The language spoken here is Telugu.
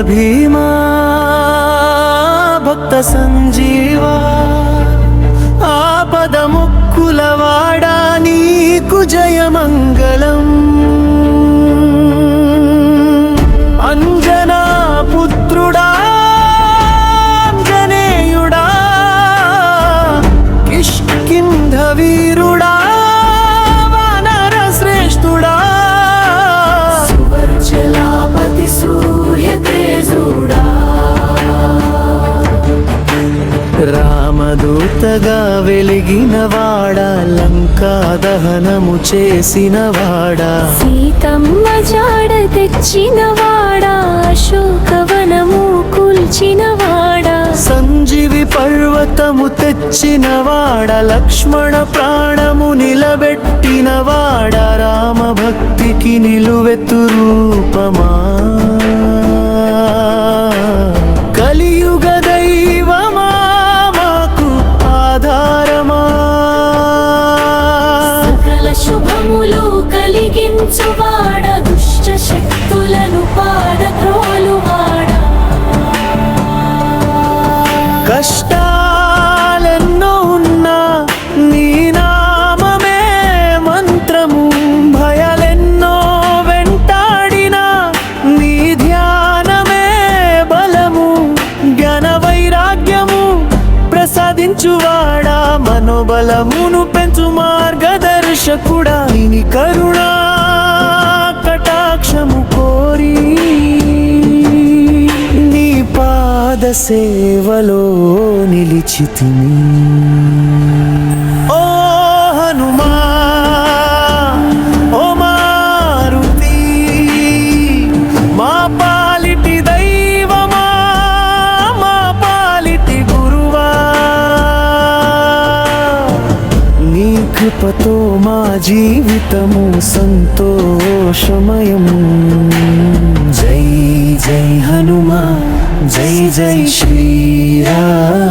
భీమా భక్త సంజీవా ఆపద ముక్కులవాడా నీకు జయమంగళం అంజనా పుత్రుడా అంజనేయుడా కిష్కింధ వీరుడా వానర శ్రేష్ఠుడా సువర్చలాపతి సూర్య తేజుడా రామదూతగా వెలిగినవాడా లంకా దహనము చేసినవాడా సీతమ్మ జాడ తెచ్చినవాడా అశోకవనము కూల్చినవాడా సంజీవి పర్వతము తెచ్చినవాడా లక్ష్మణ ప్రాణము నిలబెట్టినవాడా రామ భక్తికి నిలువెత్తు రూపమా కలియుగ దైవమా మాకు ఆధారమా సకల శుభములు కలిగించువాడ దుష్ట శక్తులను పారద్రోలువాడా కష్టాలెన్నో ఉన్నా నీ నామమే మంత్రము భయాలెన్నో వెంటాడినా నీ ధ్యానమే బలము జ్ఞాన వైరాగ్యము ప్రసాదించువాడా మనోబలమును పెంచు మార్గదర్శకుడా నీ కరుణా కటాక్షము కోరి నీ పాద సేవలో నిలిచితిని ఓ హనుమా ఓ మారుతి మా పాలిటి దైవమా మా పాలిటి గురువా నీ కృపతో మా జీవితము సంతోషమయం జై జై హనుమా జై జై శ్రీరామ